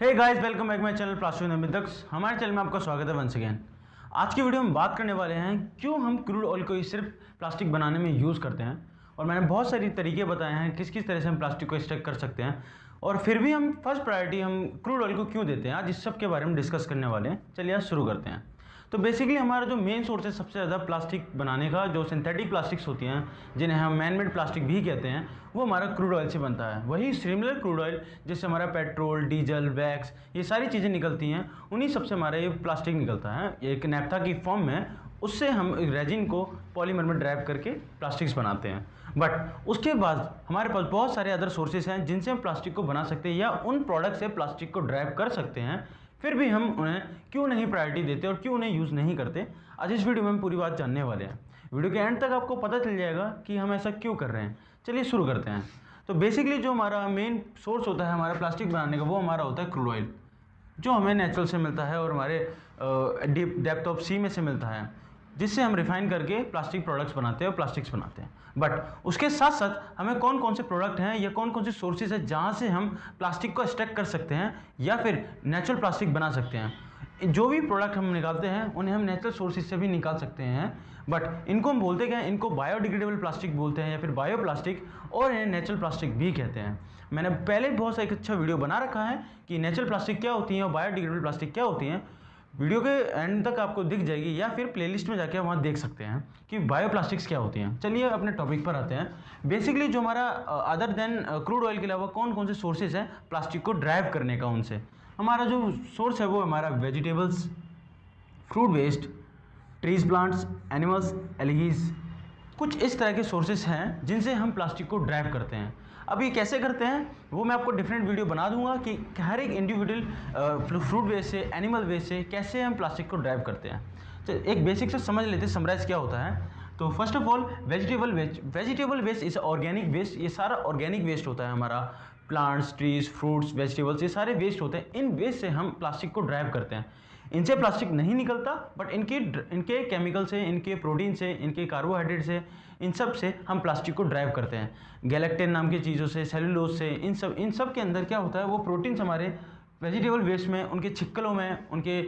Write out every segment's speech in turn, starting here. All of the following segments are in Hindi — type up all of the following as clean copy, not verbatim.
Hey guys, welcome back my channel plastic निमित्तक्स। हमारे चैनल में आपका स्वागत है वंस अगेन। आज की वीडियो में बात करने वाले हैं क्यों हम क्रूड ऑयल को ही सिर्फ प्लास्टिक बनाने में यूज़ करते हैं। और मैंने बहुत सारी तरीके बताए हैं किस किस तरह से हम प्लास्टिक को स्टॉक कर सकते हैं, और फिर भी हम फर्स्ट प्रायोरिटी हम क्रूड ऑयल को क्यों देते हैं। आज इस सब के बारे में डिस्कस करने वाले हैं। चलिए आज शुरू करते हैं। तो बेसिकली हमारा जो मेन सोर्स है सबसे ज़्यादा प्लास्टिक बनाने का, जो सिंथेटिक प्लास्टिक्स होती हैं जिन्हें हम मैन मेड प्लास्टिक भी कहते हैं, वो हमारा क्रूड ऑयल से बनता है। वही सिमिलर क्रूड ऑयल जिससे हमारा पेट्रोल, डीजल, वैक्स, ये सारी चीज़ें निकलती हैं, उन्हीं सबसे हमारा ये प्लास्टिक निकलता है एक नैप्था की फॉर्म में। उससे हम रेजिन को पॉलीमर में ड्राइव करके प्लास्टिक्स बनाते हैं। बट उसके बाद हमारे पास बहुत सारे अदर सोर्सेज हैं जिनसे हम प्लास्टिक को बना सकते हैं या उन प्रोडक्ट से प्लास्टिक को ड्राइव कर सकते हैं। फिर भी हम उन्हें क्यों नहीं प्रायोरिटी देते और क्यों उन्हें यूज़ नहीं करते, आज इस वीडियो में हम पूरी बात जानने वाले हैं। वीडियो के एंड तक आपको पता चल जाएगा कि हम ऐसा क्यों कर रहे हैं। चलिए शुरू करते हैं। तो बेसिकली जो हमारा मेन सोर्स होता है हमारा प्लास्टिक बनाने का, वो हमारा होता है क्रूड ऑयल, जो हमें नेचुरल से मिलता है और हमारे डीप डेप्थ ऑफ सी में से मिलता है, जिससे हम रिफाइन करके प्लास्टिक प्रोडक्ट्स बनाते हैं और प्लास्टिक्स बनाते हैं। बट उसके साथ साथ हमें कौन कौन से प्रोडक्ट हैं या कौन कौन से सोर्सेज हैं जहाँ से हम प्लास्टिक को स्टैक कर सकते हैं या फिर नेचुरल प्लास्टिक बना सकते हैं। जो भी प्रोडक्ट हम निकालते हैं उन्हें हम नेचुरल सोर्सेज से भी निकाल सकते हैं। बट इनको हम बोलते क्या हैं, इनको बायोडिग्रेडेबल प्लास्टिक बोलते हैं या फिर बायो प्लास्टिक, और इन्हें नेचुरल प्लास्टिक भी कहते हैं। मैंने पहले बहुत सा एक अच्छा वीडियो बना रखा है कि नेचुरल प्लास्टिक क्या होती है और बायोडिग्रेडेबल प्लास्टिक क्या होती हैं। वीडियो के एंड तक आपको दिख जाएगी या फिर प्लेलिस्ट में जाके वहाँ देख सकते हैं कि बायोप्लास्टिक्स क्या होती हैं। चलिए अपने टॉपिक पर आते हैं। बेसिकली जो हमारा अदर देन क्रूड ऑयल के अलावा कौन कौन से सोर्सेज हैं प्लास्टिक को ड्राइव करने का, उनसे हमारा जो सोर्स है वो हमारा vegetables, fruit waste, trees, plants, animals, algae, कुछ इस तरह के सोर्सेज हैं जिनसे हम प्लास्टिक को ड्राइव करते हैं। अब ये कैसे करते हैं वो मैं आपको डिफरेंट वीडियो बना दूंगा कि हर एक इंडिविजुअल फ्रूट वेस्ट से, एनिमल वेस्ट से कैसे हम प्लास्टिक को ड्राइव करते हैं। तो एक बेसिक से समझ लेते हैं समराइज क्या होता है। तो first of all vegetable waste is organic waste. ये सारा ऑर्गेनिक वेस्ट होता है हमारा, प्लांट्स, ट्रीज, फ्रूट्स, वेजिटेबल्स, ये सारे वेस्ट होते हैं। इन वेस्ट से हम प्लास्टिक को ड्राइव करते हैं। इनसे प्लास्टिक नहीं निकलता, बट इनके केमिकल से, इनके प्रोटीन से, इनके कार्बोहाइड्रेट से, इन सब से हम प्लास्टिक को ड्राइव करते हैं। गैलेक्टिन नाम की चीज़ों से, सेलुलोज से, इन सब के अंदर क्या होता है, वो प्रोटीन्स हमारे वेजिटेबल वेस्ट में, उनके छिक्कलों में, उनके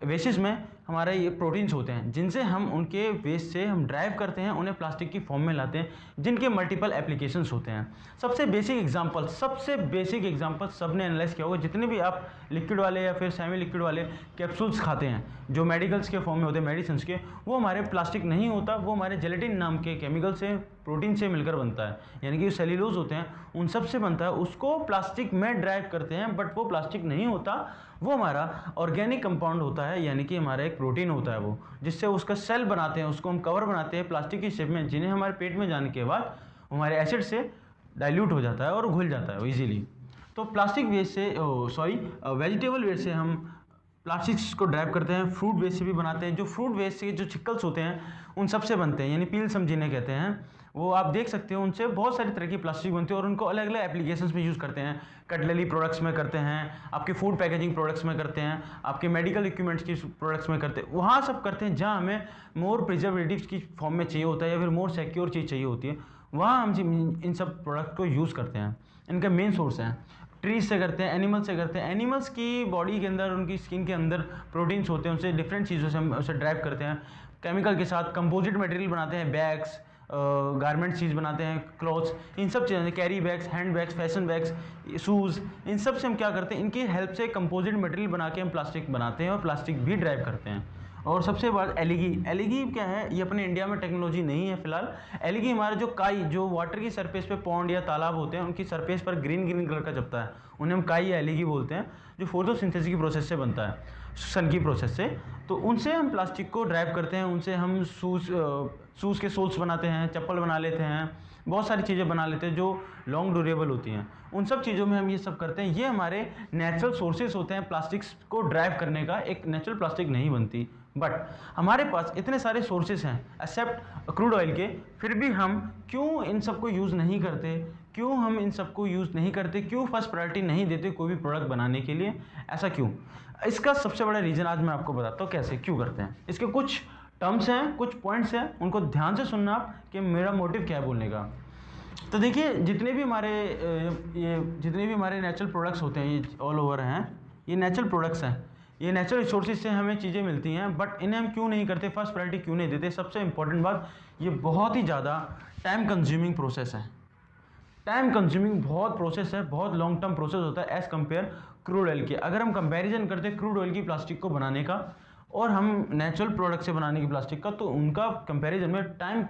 वेस्टेज में हमारे ये प्रोटीन्स होते हैं जिनसे हम उनके वेस्ट से हम ड्राइव करते हैं, उन्हें प्लास्टिक की फॉर्म में लाते हैं, जिनके मल्टीपल एप्लीकेशंस होते हैं। सबसे बेसिक एग्जांपल सबने एनालाइज किया होगा, जितने भी आप लिक्विड वाले या फिर सेमी लिक्विड वाले कैप्सूल्स खाते हैं जो मेडिकल्स के फॉर्म में होते हैं, मेडिसिन के, वो हमारे प्लास्टिक नहीं होता, वो हमारे जेलेटिन नाम के केमिकल से, प्रोटीन से मिलकर बनता है, यानी कि सेल्यूलोज होते हैं उन सब से बनता है। उसको प्लास्टिक में ड्राइव करते हैं, बट वो प्लास्टिक नहीं होता, वो हमारा ऑर्गेनिक कंपाउंड होता है, यानी कि हमारा एक प्रोटीन होता है वो, जिससे उसका सेल बनाते हैं, उसको हम कवर बनाते हैं प्लास्टिक की शेप में, जिन्हें हमारे पेट में जाने के बाद हमारे एसिड से डाइल्यूट हो जाता है और घुल जाता है इजीली। तो प्लास्टिक वेस्ट से वेजिटेबल वेस्ट से हम प्लास्टिक्स को ड्राइव करते हैं। फ्रूट वेस्ट से भी बनाते हैं। जो फ्रूट वेस्ट से जो छिक्कल्स होते हैं उन सब से बनते हैं, यानी पील्स हम जिन्हें कहते हैं, वो आप देख सकते हो, उनसे बहुत सारी तरह की प्लास्टिक बनती है और उनको अलग अलग एप्लीकेशंस में यूज़ करते हैं। कटलरी प्रोडक्ट्स में करते हैं, आपके फूड पैकेजिंग प्रोडक्ट्स में करते हैं, आपके मेडिकल इक्विपमेंट्स की प्रोडक्ट्स में करते हैं, वहाँ सब करते हैं जहाँ हमें मोर प्रिजर्वेटिव्स की फॉर्म में चाहिए होता है या फिर मोर सिक्योर चीज़ चाहिए होती है, वहाँ हम इन सब प्रोडक्ट को यूज़ करते हैं। इनका मेन सोर्स है। ट्रीज से करते हैं, एनिमल से करते हैं। एनिमल्स की बॉडी के अंदर, उनकी स्किन के अंदर प्रोटीन्स होते हैं, उनसे डिफरेंट चीज़ों से हम उसे ड्राइव करते हैं। केमिकल के साथ कंपोजिट मटेरियल बनाते हैं, बैग्स, गारमेंट्स चीज़ बनाते हैं, क्लॉथ्स, इन सब चीज़ें, carry bags, hand bags, fashion bags, shoes, इन सब से हम क्या करते हैं, इनकी हेल्प से कंपोजिट मटेरियल बना के हम प्लास्टिक बनाते हैं और प्लास्टिक भी ड्राइव करते हैं। और सबसे बाद एलगी क्या है, ये अपने इंडिया में टेक्नोलॉजी नहीं है फिलहाल। एलगी हमारा जो काई, जो वाटर की सरफेस पे पॉन्ड या तालाब होते हैं, उनकी सरफेस पर ग्रीन ग्रीन कलर का जमता है, उन्हें हम काई या एलगी बोलते हैं, जो फोटोसिंथेसिस की प्रोसेस से बनता है, सन की प्रोसेस से। तो उनसे हम प्लास्टिक को ड्राइव करते हैं, उनसे हम शूज़ के सोल्स बनाते हैं, चप्पल बना लेते हैं, बहुत सारी चीज़ें बना लेते हैं जो लॉन्ग ड्यूरेबल होती हैं। उन सब चीज़ों में हम ये सब करते हैं। ये हमारे नेचुरल सोर्सेज होते हैं प्लास्टिक्स को ड्राइव करने का। एक नेचुरल प्लास्टिक नहीं बनती, बट हमारे पास इतने सारे सोर्सेज हैं एक्सेप्ट क्रूड ऑयल के, फिर भी हम क्यों इन सबको यूज़ नहीं करते, क्यों हम इन सबको यूज़ नहीं करते, क्यों फर्स्ट प्रायोरिटी नहीं देते कोई भी प्रोडक्ट बनाने के लिए, ऐसा क्यों? इसका सबसे बड़ा रीज़न आज मैं आपको बताता हूँ कैसे, क्यों करते हैं। इसके कुछ टर्म्स हैं, कुछ पॉइंट्स हैं, उनको ध्यान से सुनना आप कि मेरा मोटिव क्या है बोलने का। तो देखिए जितने भी हमारे नेचुरल प्रोडक्ट्स होते हैं, ये ऑल ओवर हैं, ये नेचुरल प्रोडक्ट्स हैं, ये नेचुरल रिसोर्सेज से हमें चीज़ें मिलती हैं, बट इन्हें हम क्यों नहीं करते, फर्स्ट प्रायोरिटी क्यों नहीं देते? सबसे इंपॉर्टेंट बात, ये बहुत ही ज़्यादा टाइम कंज्यूमिंग प्रोसेस है। टाइम कंज्यूमिंग बहुत प्रोसेस है, बहुत लॉन्ग टर्म प्रोसेस होता है एज़ कम्पेयर क्रूड ऑयल के। अगर हम कंपैरिजन करते हैं क्रूड ऑयल की प्लास्टिक को बनाने का और हम नेचुरल प्रोडक्ट से बनाने की प्लास्टिक का, तो उनका कंपैरिजन में टाइम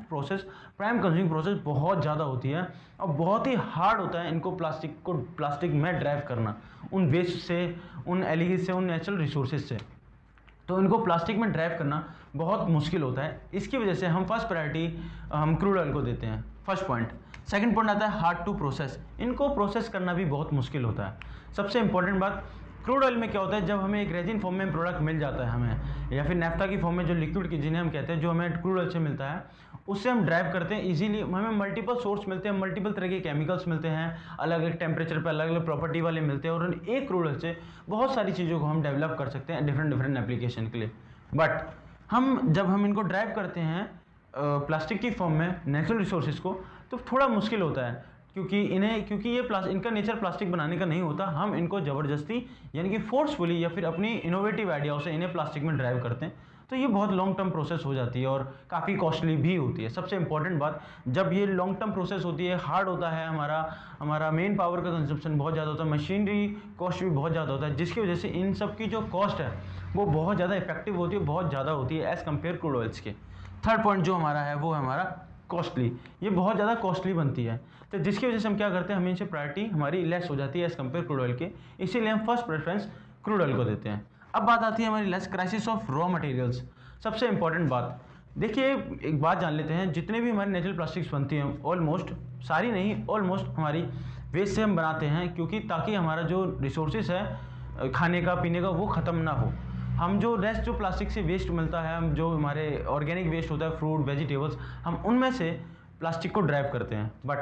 कंज्यूमिंग प्रोसेस बहुत ज़्यादा होती है और बहुत ही हार्ड होता है इनको प्लास्टिक में ड्राइव करना, उन वेस्ट से, उन एलिगेज से, उन नेचुरल रिसोर्सेज से। तो इनको प्लास्टिक में ड्राइव करना बहुत मुश्किल होता है। इसकी वजह से हम फर्स्ट प्रायोरिटी हम क्रूड ऑयल को देते हैं, फर्स्ट पॉइंट। सेकंड पॉइंट आता है हार्ड टू प्रोसेस, इनको प्रोसेस करना भी बहुत मुश्किल होता है। सबसे इंपॉर्टेंट बात, क्रूड ऑयल में क्या होता है, जब हमें एक रेजिन फॉर्म में प्रोडक्ट मिल जाता है हमें, या फिर नैफ्था की फॉर्म में जो लिक्विड की जिन्हें हम कहते हैं, जो हमें क्रूड ऑयल से मिलता है, उससे हम ड्राइव करते हैं इजीली। हमें मल्टीपल सोर्स मिलते हैं, मल्टीपल तरह के केमिकल्स मिलते हैं, अलग अलग टेम्परेचर पर अलग अलग प्रॉपर्टी वाले मिलते हैं, और एक क्रूड ऑयल से बहुत सारी चीज़ों को हम डेवलप कर सकते हैं डिफरेंट एप्लीकेशन के लिए। बट जब हम इनको ड्राइव करते हैं प्लास्टिक की फॉर्म में नेचुरल रिसोर्सेज को, तो थोड़ा मुश्किल होता है, क्योंकि इनका नेचर प्लास्टिक बनाने का नहीं होता। हम इनको ज़बरदस्ती यानी कि फोर्सफुली या फिर अपनी इनोवेटिव आइडियाओं से इन्हें प्लास्टिक में ड्राइव करते हैं, तो ये बहुत लॉन्ग टर्म प्रोसेस हो जाती है और काफ़ी कॉस्टली भी होती है। सबसे इंपॉर्टेंट बात, जब ये लॉन्ग टर्म प्रोसेस होती है, हार्ड होता है, हमारा मेन पावर का कंजप्शन बहुत ज़्यादा होता है, मशीनरी कॉस्ट भी बहुत ज़्यादा होता है, जिसकी वजह से इन सब की जो कॉस्ट है वो बहुत ज़्यादा इफेक्टिव होती है, बहुत ज़्यादा होती है एज़ कम्पेयर क्रूड ऑयल्स के। थर्ड पॉइंट जो हमारा है वो है हमारा कॉस्टली, ये बहुत ज़्यादा कॉस्टली बनती है, तो जिसकी वजह से हम क्या करते हैं, हमेशा प्रायोरिटी हमारी लेस हो जाती है एज़ कम्पेयर क्रूड ऑयल के, इसीलिए हम फर्स्ट प्रेफरेंस क्रूड ऑयल को देते हैं। अब बात आती है हमारी less crisis of raw materials. सबसे इंपॉर्टेंट बात, देखिए एक बात जान लेते हैं, जितने भी हमारी नेचुरल प्लास्टिक्स बनती हैं, ऑलमोस्ट सारी नहीं, ऑलमोस्ट हमारी वेस्ट से हम बनाते हैं, क्योंकि ताकि हमारा जो रिसोर्सेज है खाने का पीने का वो ख़त्म ना हो। हम जो प्लास्टिक से वेस्ट मिलता है, हम जो हमारे ऑर्गेनिक वेस्ट होता है, फ्रूट वेजिटेबल्स, हम उनमें से प्लास्टिक को ड्राइव करते हैं, बट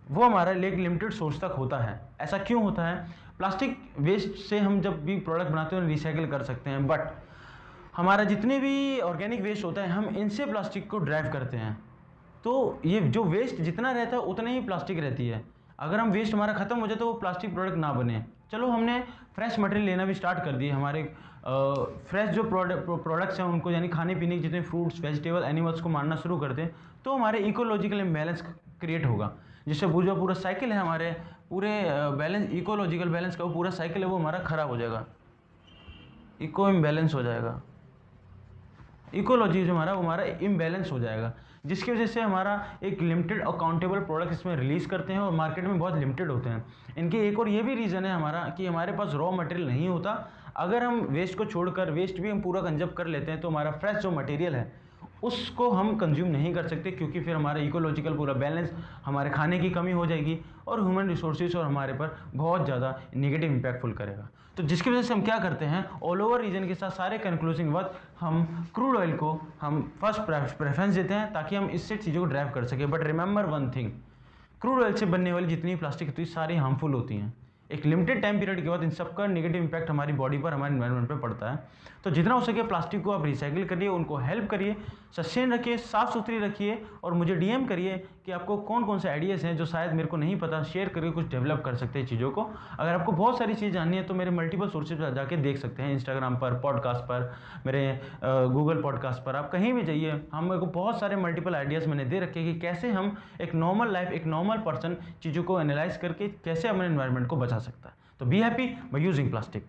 वो हमारा एक लिमिटेड सोर्स तक होता है। ऐसा क्यों होता है? प्लास्टिक वेस्ट से हम जब भी प्रोडक्ट बनाते हैं रिसाइकिल कर सकते हैं, बट हमारा जितने भी ऑर्गेनिक वेस्ट होता है हम इनसे प्लास्टिक को ड्राइव करते हैं, तो ये जो वेस्ट जितना रहता है उतना ही प्लास्टिक रहती है। अगर हम वेस्ट हमारा ख़त्म हो जाए तो वो प्लास्टिक प्रोडक्ट ना बने। चलो हमने फ्रेश मटेरियल लेना भी स्टार्ट कर दिए, हमारे फ्रेश जो प्रोडक्ट्स हैं उनको, यानी खाने पीने के जितने फ्रूट्स वेजिटेबल एनिमल्स को मारना शुरू कर दें, तो हमारे इकोलॉजिकल इम्बैलेंस क्रिएट होगा, जिससे जो पूरा साइकिल है हमारे पूरे बैलेंस, इकोलॉजिकल बैलेंस का वो पूरा साइकिल है वो हमारा ख़राब हो जाएगा, इको इम्बैलेंस हो जाएगा, इकोलॉजी जो हमारा इम्बैलेंस हो जाएगा, जिसकी वजह से हमारा एक लिमिटेड अकाउंटेबल प्रोडक्ट इसमें रिलीज़ करते हैं और मार्केट में बहुत लिमिटेड होते हैं। इनके एक और ये भी रीज़न है हमारा कि हमारे पास रॉ मटेरियल नहीं होता। अगर हम वेस्ट को छोड़कर वेस्ट भी हम पूरा कंजप्ट कर लेते हैं, तो हमारा फ्रेश जो मटेरियल है उसको हम कंज्यूम नहीं कर सकते, क्योंकि फिर हमारा इकोलॉजिकल पूरा बैलेंस, हमारे खाने की कमी हो जाएगी और ह्यूमन रिसोर्सेज और हमारे पर बहुत ज़्यादा नेगेटिव इम्पैक्टफुल करेगा। तो जिसकी वजह से हम क्या करते हैं, ऑल ओवर रीजन के साथ सारे कंक्लूजन के बाद हम क्रूड ऑयल को हम फर्स्ट प्रेफरेंस देते हैं, ताकि हम इससे चीज़ों को ड्राइव कर सकें। But remember one thing, crude oil से बनने वाली जितनी प्लास्टिक होती है सारी हार्मफुल होती हैं। एक लिमिटेड टाइम पीरियड के बाद इन सबका नेगेटिव इंपैक्ट हमारी बॉडी पर, हमारे एनवायरनमेंट पर पड़ता है। तो जितना हो सके प्लास्टिक को आप रिसाइकिल करिए, उनको हेल्प करिए, सस्टेन रखिए, साफ़ सुथरी रखिए, और मुझे डीएम करिए कि आपको कौन कौन से आइडियाज़ हैं जो शायद मेरे को नहीं पता, शेयर करके कुछ डेवलप कर सकते हैं चीज़ों को। अगर आपको बहुत सारी चीज़ जाननी है तो मेरे मल्टीपल सोर्सेज पर जाके देख सकते हैं, इंस्टाग्राम पर, पॉडकास्ट पर, मेरे गूगल पॉडकास्ट पर, आप कहीं भी जाइए, हम मेरे को बहुत सारे मल्टीपल आइडियाज़ मैंने दे रखे कि कैसे हम एक नॉर्मल लाइफ, एक नॉर्मल पर्सन चीज़ों को एनालाइज करके कैसे अपने एनवायरनमेंट को बचा सकता है। तो be happy by using plastic.